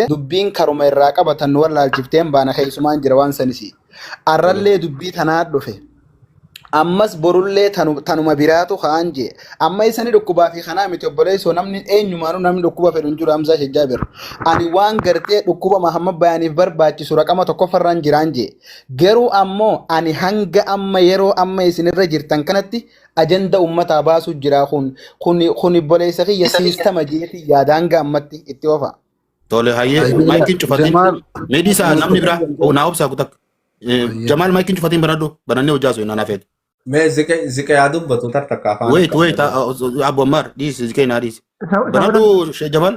dubbiin karuma irraa qabatan wallaalchifteen baana keessumaan jira waan sanisi. Arrallee dubbii tanaa dhufe. Ammas borullee tanuma biraatu kaanje. Amma isani dhukkubaa fi kanaa miti obboleessoo namni eenyumaanuu namni dhukkuba fedhu hin jiru Hamzaa Shejjaabiru. Ani waan gartee dhukkuba Mahammad Bayaaniif barbaachisu raqama tokkoffarraan jiraan jee. Garuu ammoo ani hanga amma yeroo amma isinirra jirtan kanatti ajanda ummataa baasuu jira kun obboleessa kiyya siistama jeeti yaada hanga ammatti itti ofa. Tole hayyee maayikiin cufatiin meediisaa namni biraa naa obsaa kutak. Jamaal maayikiin cufatiin banadhu banannee hojjaasu hin anaafeet. मैं जिके यादव बतूता तकाफा wait Abu Ammar dis zikay na dis banadu Sheikh Jamal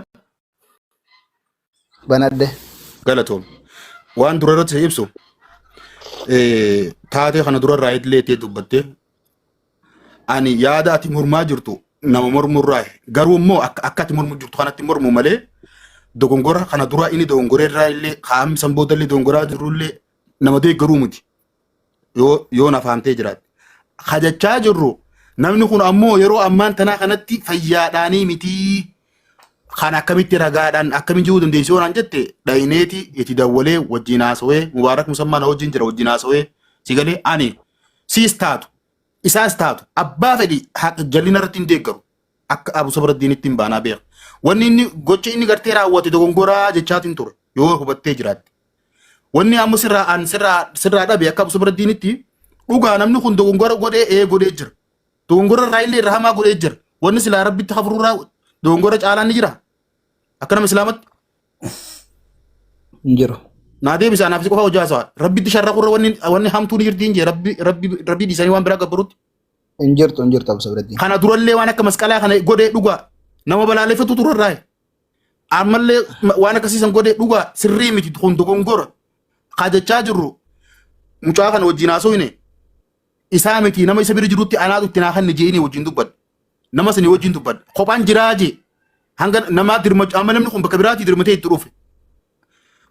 banadde galatom waan durarat ibsu taate kana dura raayit leete dubbatte ani yaada ati murmaa jirtu nama murmurraa garuu immoo akka ati murmu jirtu kanatti murmu malee dogongora kana dura inni dogongorerraa illee qaam samboodallee dogongoraa jirullee nama deeggaruu miti yoo na fahamtee jiraate hajachaa jirru namni kun ammoo yeroo ammaan tanaa kanatti fayyaadhaanii miti kan akkamitti ragaadhaan akkamitti jiru dandeessoo naan jette dhaineeti itti dawwalee wajjin haasawee mubaarak musammaan wajjin jira wajjin haasawee sigalee ani siis taatu isaas taatu abbaa fedhi jallina irratti hin deeggaru akka Abu Sabraddiin ittiin baanaa beeka wanni inni gocha inni gartee raawwate dogongoraa jechaatiin ture yoo hubattee jiraatte wanni ammoo sirraa dhabe akka Abu Sabraddiin itti dhugaa namni kun dogongora godhee jira. Dogongora raayillee irra hamaa godhee jira. Wanni silaa rabbitti hafurraa dogongora caalaan ni jira. Akka nama islaamatti. Hin jiru. Naa deebisa anaaf qofa hojjaa isaa. Rabbitti sharra qurra wanni hamtuu ni jirti hin jee rabbi dhiisanii waan biraa gabbarutti. Hin jirtu Abu Sabraddiin. Kana durallee waan akka masqalaa kana godhee dhugaa nama balaaleffatu turarraa. Ammallee waan akkasiisan godhee dhugaa sirrii miti kun dogongora. Kaajachaa jirru mucaa kana wajjin haasofne. Isaa miti nama isa bira jirutti anaatu itti naa kanne jeeni wajjin dubbadha. Nama sani wajjin dubbadha. Kophaan jiraaje hanga nama dirmachu amma namni kun bakka biraatti dirmatee itti dhufe.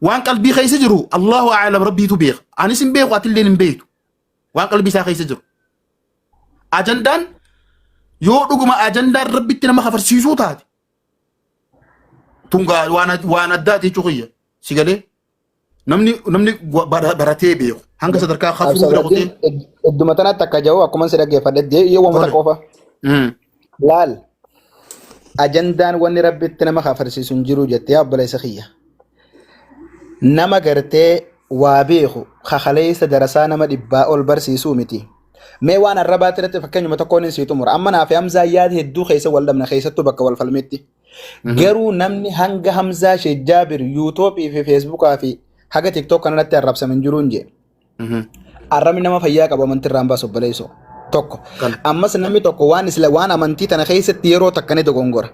Waan qalbii keessa jiru Allahu a'lam rabbiitu beeka. Anis hin beeku atillee hin beektu. Waan qalbii isaa keessa jiru. Ajandaan yoo dhuguma ajandaan rabbitti nama hafarsiisuu taate. Tungaa waan addaati jechuu kiyya. Sigalee namni baratee beeku. Hanga sadarkaa khafuu bira qotee idduma tanatti akka jahu akkuma si dhaggeeffadhe yoo wanta qofa laal ajandaan wanni rabbitti nama hafarsiisu hin jiru jettee obboleessa kiyya nama gartee waa beeku kakaleessa darasaa nama dhibbaa ol barsiisuu miti mee waan arrabaatti irratti fakkeenyuma tokkoon hin siitu mura amma naaf Hamzaa yaada hedduu keessa wal dhabna keessattuu bakka wal falmetti garuu namni hanga Hamzaa Shejjaabir yuutuubii fi feesbuukaa fi haga tiktook kanarratti arrabsaman jiru hin jee. Arrabni nama fayyaa qaba amantiirraan baasu obboleessoo tokko. Ammas namni tokko waan amantii tana keessatti yeroo takkanii dogongora.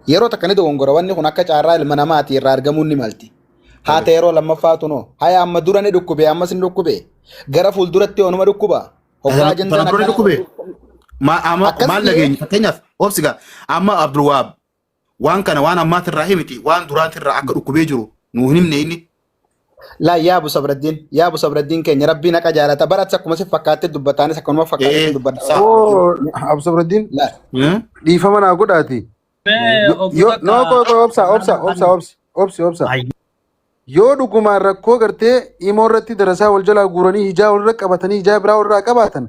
Yeroo takkanii dogongora wanni kun akka caarraa ilma namaati irraa argamuun ni malti. Haata yeroo lammaffaatu noo haya amma dura ni dhukkube ammas ni dhukkube gara fuulduratti onuma dhukkuba. Hoggaa ajandaan akkana dhukkube. Maal nageenya fakkeenyaaf obsigaa amma Abdul Waab waan kana waan ammaatirraa himiti waan duraatirraa akka dhukkubee jiru nuu himne inni. لا يا ابو صبر الدين كان ربي نقا جالتا برات سكما سفكات دبتاني سكما فكات دبت ابو صبر الدين لا دي فمنا غداتي نو اوبسا yoo dhugumaan rakkoo gartee immoo irratti darasaa wal jalaa guuranii hijaa walirra qabatanii hijaa biraa walirraa qabaatan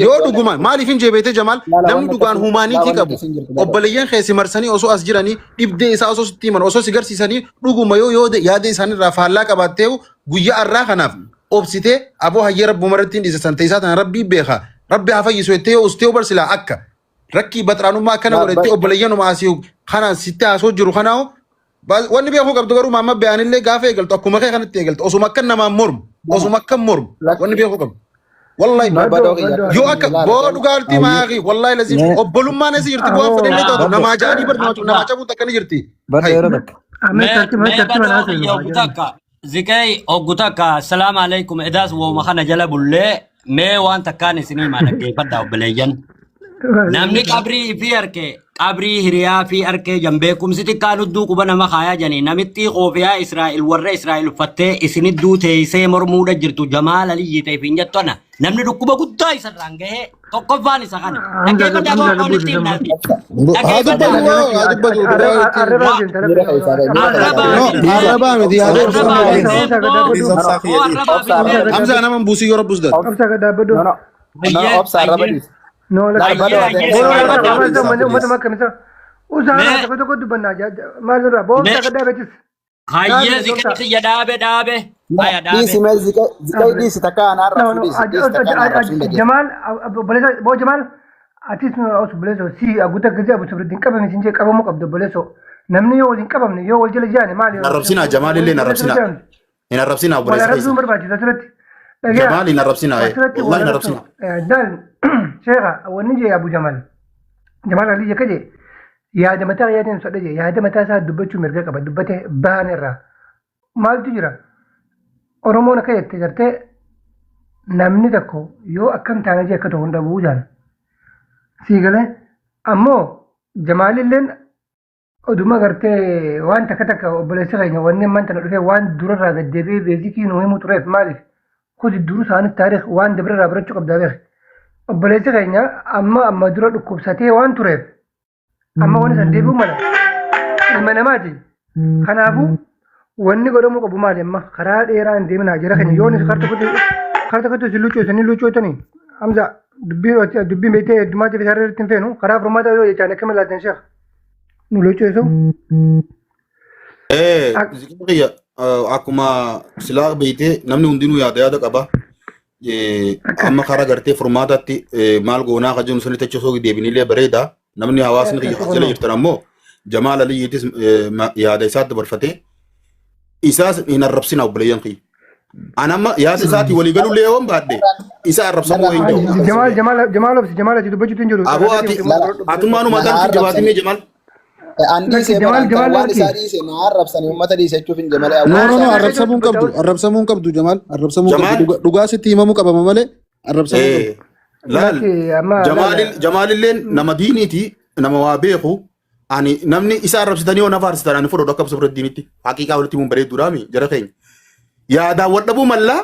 yoo dhugumaan maaliif hin jeebeete Jamaal namni dhugaan humaaniitii qabu obboleeyyan keessi marsanii osoo as jiranii dhibdee isaa osoo sitti himan osoo si garsiisanii dhuguma yoo yaada isaanirraa faallaa qabattee guyyaa arraa kanaaf obsitee aboo hayyee rabbuma irratti hin dhiisasan teessaa tana rabbii beeka rabbi haa fayyisu jettee yoo ustee barsilaa akka rakkii baxraanummaa akkana godhattee obboleeyyanuma asii kana sitti haasoo jiru kanaa wanni beeku qabdu garuu mamma beeyanillee gaafa eegaltu akkuma kee kanatti eegaltu osuma akka namaan mormu osuma akka mormu wanni beeku qabdu wallahi yoo akka boo dhugaartii maaqi wallahi lazim obbolummaan esi jirti bu'aa fadhillee taatu namaa jaanii bar namaa cabuutu akkana jirti zikay oggutaka assalamu alaykum idaas wooma kana jala bullee mee waan takkaan isinii maa dhaggeeffadha obboleeyyan namni qabrii fi arke qabrii hiriyaa fi arke jambee kumsiti kaanudduu quba nama kaayaa janii namitti qoofiyaa Israa'el warra Israa'el uffattee isinidduu teessee mormuudha jirtu Jamaal Aliyyi ta'e fi injattona namni dhukkuba guddaa isarraan gahee tokkoffaan isa kana. Dhaggeeffadhaa boo qawlitti himnaati. haa dubbatu arrabaa miti Hamza nama buusii yoo rabbus dha obsa arrabadis. Hayyee zikri xiyya dhaabe. Haya dhaabe. Disi mel zikai disi takka anar rasul Jamal bo Jamal atis no aus boleso si aguta gazi abu sabridin qabam sinje qabamu qabdo boleso namni yo wajin qabamne yo waljala jani mali narrabsina Jamal illee narrabsina ina rabsina wala rasul marbaati tasrat Jamal ina rabsina wallahi ina rabsina dal sheekha wani je abu Jamal ali je kaje ya da mata ya tin sodaje ya da mata sa dubbachu mirga qaba dubbate baanirra maaltu jira oromoon akka jette gartee namni tokko yoo akkam taanee jee akka ta'u hunda bu'uu jaala. Sii galee ammoo Jamaalilleen oduma gartee waan takka obboleessa keenya wanni ammaan tana dhufee waan durarraa gaddeebi'ee beezikii nu himuu tureef maaliif kuti duruu isaaniif taarikh waan dabararraa barachuu qabdaa beek. Obboleessa keenya amma dura dhukkubsatee waan tureef amma waan isaan deebi'uu mala ilma namaati. Kanaafuu wanni godhamuu qabu maali amma karaa dheeraa hin deeminaa jira keenya yoo karta kottu si luchootanii Hamza dubbii beektee heddumaatiif isaa irratti hin feenu karaa furmaata yoo jechaan akkama laatan sheekh nu luchoosu. Zikriya akkuma silaa beektee namni hundinuu yaada qaba. Amma karaa gartee furmaataatti maal goonaa kan jennu sanitti achi osoo deebinillee bareeda namni hawaasni kiyya jala jirtan ammoo Jamaal Aliyyiitis yaada isaatti barfatee isaas hin arrabsina obboleeyyan kiyya. Anamma yaada isaatti walii galullee yoo baadde isa arrabsamuu hin ta'u. Jamaal ati dubbachuutu hin jiru. Aboo atummaanu mataan fi jabaatinne Jamaal. Andi se waan isaa dhiise na arrabsanii uummata dhiise jechuuf hin Jamaal. No arrabsamuu hin qabdu Jamaal arrabsamuu qabdu dhugaa sitti himamuu qabama malee arrabsamuu qabdu. Laal Jamaalilleen nama diiniiti nama waa beeku. Ani namni isa arrabsitanii yoo nafa arsitan ani fudhadhu akka bifa diinitti haqiiqaa walitti mun bareedduudhaami jara keenya. Yaadaan wal dhabuu mallaa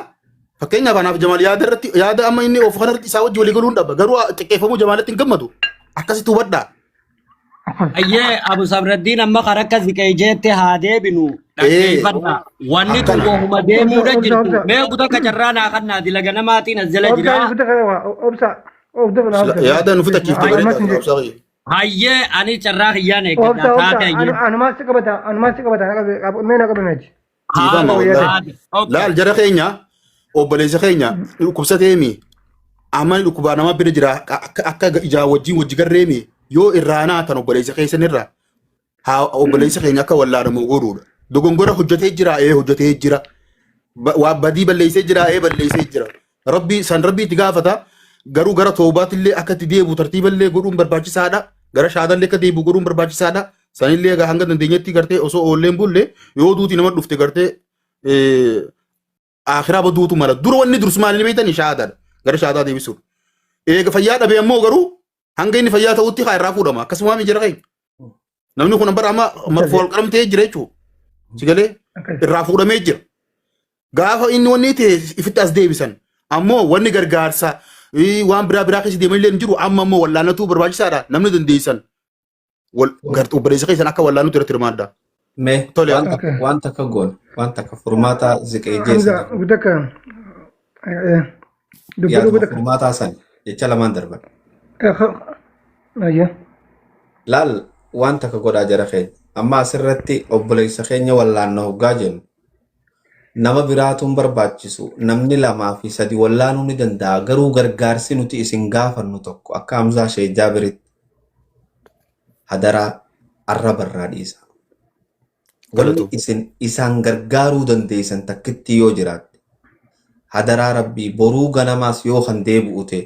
fakkeenyaaf anaaf Jamaal yaada amma inni of kanarratti isaa wajji walii galuu hin dhabba garuu xiqqeeffamuu Jamaalitti hin gammadu akkasitti hubadhaa. Ayyee Abu Sabraddiin amma karaa akka ziqee jeetti haa deebinu dhaggeeffadha. Wanni tokko huma deemuudha jirtu mee kutaa kacarraa naa kan naati laga namaatiin as jala jira. Yaada nufi takkiifte bareedaa. Hayyee ani carraa kiyyaan eeggadha taate ayyee. Anumaas qabata mee na qabameeti. Laal jara keenya obboleessa keenya dhukkubsateemi amma dhukkubaa nama bira jira akka ijaa wajji garreemi yoo irraanaa tan obboleessa keessanirra obboleessa keenya akka wallaanamu godhuudha. Dogongora hojjetee jira waa badii balleessee jira balleessee jira. Rabbi itti gaafata garuu gara toobaatillee akka itti deebi'u tartiiballee godhuun barbaachisaadha. Gara shaadallee akka deebi'u godhuun barbaachisaadha. Sanillee hanga dandeenyetti gartee osoo oolleen bulle yoo duuti nama dhufte gartee akhiraa baduutu mala dura wanni dursu maal inni beeytanii shaadaadha gara shaadaa deebisuudha. Eega fayyaa dhabee ammoo garuu hanga inni fayyaa ta'utti haa irraa fuudhama akkasuma jira keenya. Namni kun bara amma marfoo wal qaramtee jira jechuudha. Sigalee irraa fuudhamee jira. Gaafa inni wanni ta'e ifitti as deebisan ammoo wanni gargaarsa waan biraa keessa deemanillee hin jiru amma ammoo wallaanatu barbaachisaadha namni dandeessan. Gartuu obboleessa keessan akka wallaanatu irratti hirmaadda. Mee waan takka goon waan takka furmaata ziqee jeessa. Yaaduma furmaataa san jecha lamaan darban. Laal waan takka godhaa jara keenya amma asirratti obboleessa keenya wallaanna hoggaa jennu nama biraatuun barbaachisu namni 2 fi 3 wallaanuu ni danda'a garuu gargaarsi nuti isin gaafannu tokko akka Hamzaa Shee Jaabiritti hadaraa arrabarraa dhiisa. Wanni isaan gargaaruu dandeessan takkitti yoo jiraatte hadaraa rabbii boruu ganamaas yoo kan deebi'ute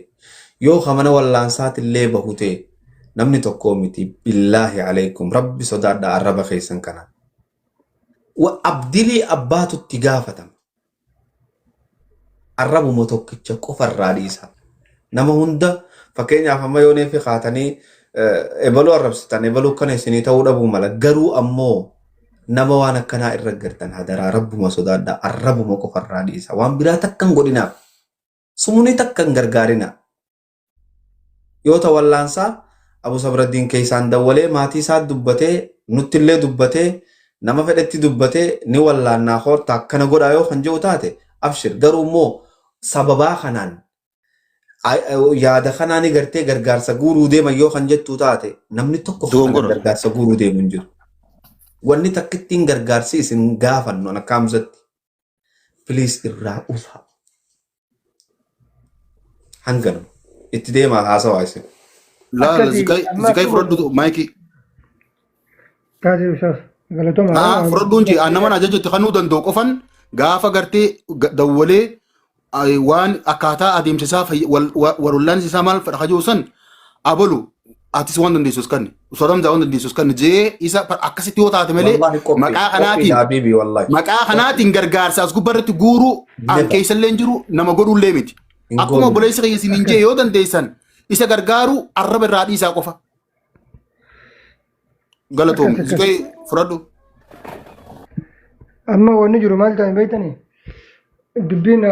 yoo kamana wallaansaatillee bahute namni tokko miti billaahi alaykum rabbi sodaadha arraba keessan kana. Abdilii abbaatutti gaafatama. Arrabuma tokkicha qofarraa dhiisa. Nama hunda fakkeenyaaf amma yoo neefi kaatanii ebaluu arrabsitan ebaluu kana isinii ta'uu dhabuu mala garuu ammoo nama waan akkanaa irra gartan hadaraa rabbuma sodaadha arrabuma qofarraa dhiisa waan biraa takkan godhinaaf sumuni takkan gargaarina yoo ta wallaansaa Abu Sabraddiin keessaan dawwalee maatii isaa dubbatee nuttillee dubbatee nama fedhetti dubbatee ni wallaannaa horta akkana godhaa yoo kan jiru taate abshir garuu immoo sababaa kanaan yaada kanaan gartee gargaarsa guuruu deeman yoo kan jettu taate namni tokko gargaarsa guuruu deemu hin jiru. Wanni takkittiin gargaarsi isin gaafannu ana kaamsatti please irraa ufa hanganu itti deemaa haasawaa isin. Laala zikai fudhadhu maayikii. Taasisa isaaf galatoomaa. Fudhadhuun nama na jechuutti kan nu danda'u qofan gaafa gartee dawwalee waan akkaataa adeemsisaa walullansisaa maal fedha kajuu san abalu atis waan dandeessus kan soramza waan dandeessus kan jee isa akkasitti yoo taate malee maqaa kanaatiin gargaarsa as gubbarratti guuruu an keessallee jiru nama godhullee miti akkuma obboleessi keessin hin jee yoo dandeessan isa gargaaru arraba irraa dhiisaa qofa galatoom zikai fudhadhu. Amma wanni jiru maal ta'e beektanii dubbiin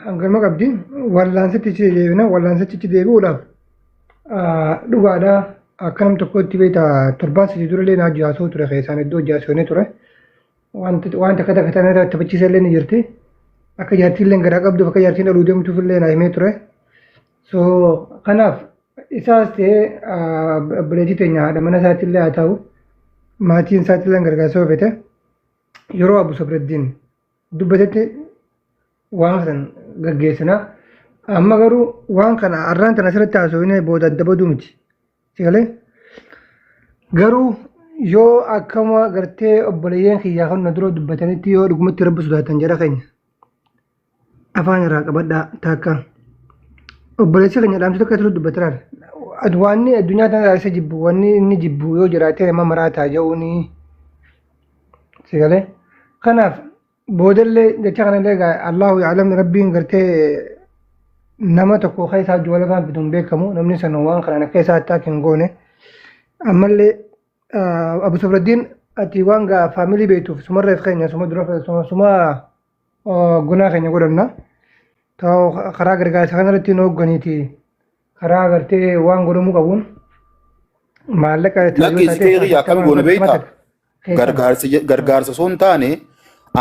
hangalma qabdi wallaansitti deebina wallaansitti deebi'uudhaaf dhugaadhaa akka nam tokkotti beektaa torbaan sadii durallee naa jaasoo ture keessaan iddoo jaasonee ture waan takka takka tanaa taphachiisa illee ni jirti akka jaartiin illee garaa qabduuf akka jaartiin dhaluu deemtuuf illee naa himee ture so kanaaf isaas ta'ee obboleettii teenya haadha mana isaatti illee haa ta'u maatiin isaatti illee gargaarsa oofete yeroo Abu Sabraddiin dubbatetti waan kan gaggeessina amma garuu waan kana arraan tan asirratti haasofne booda adda baduu miti sigalee garuu yoo akkama gartee obboleeyyan kiyyaa kan na dura dubbatanitti yoo dhugumatti rabbi sodaatan jedha keenya afaan irraa qabadhaa taakka obboleessi keenya dhaamsa tokko asirratti dubbatiraan waanni addunyaa tana isa jibbu wanni inni jibbu yoo jiraatee nama maraataa jedhuuni sigalee kanaaf boodallee jecha kanallee Allahu ya'lam rabbiin gartee nama tokko keessaa joola kan fituun beekamu namni san waan kana keessaa attaak hin goone ammallee Abu Sabraddiin ati waan gaa faamilii beektuuf sumarreef keenya suma dura suma gunaa keenya godhanna ta'u karaa gargaarsa kanarratti nu hoogganiiti karaa gartee waan godhamuu qabuun maallaqa lakki iskeerii akkam goone beektaa gargaarsa son taane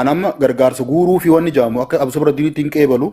anamma gargaarsa guuruu fi wanni jaamu akka Abu Sabraddiinitti hin qeebalu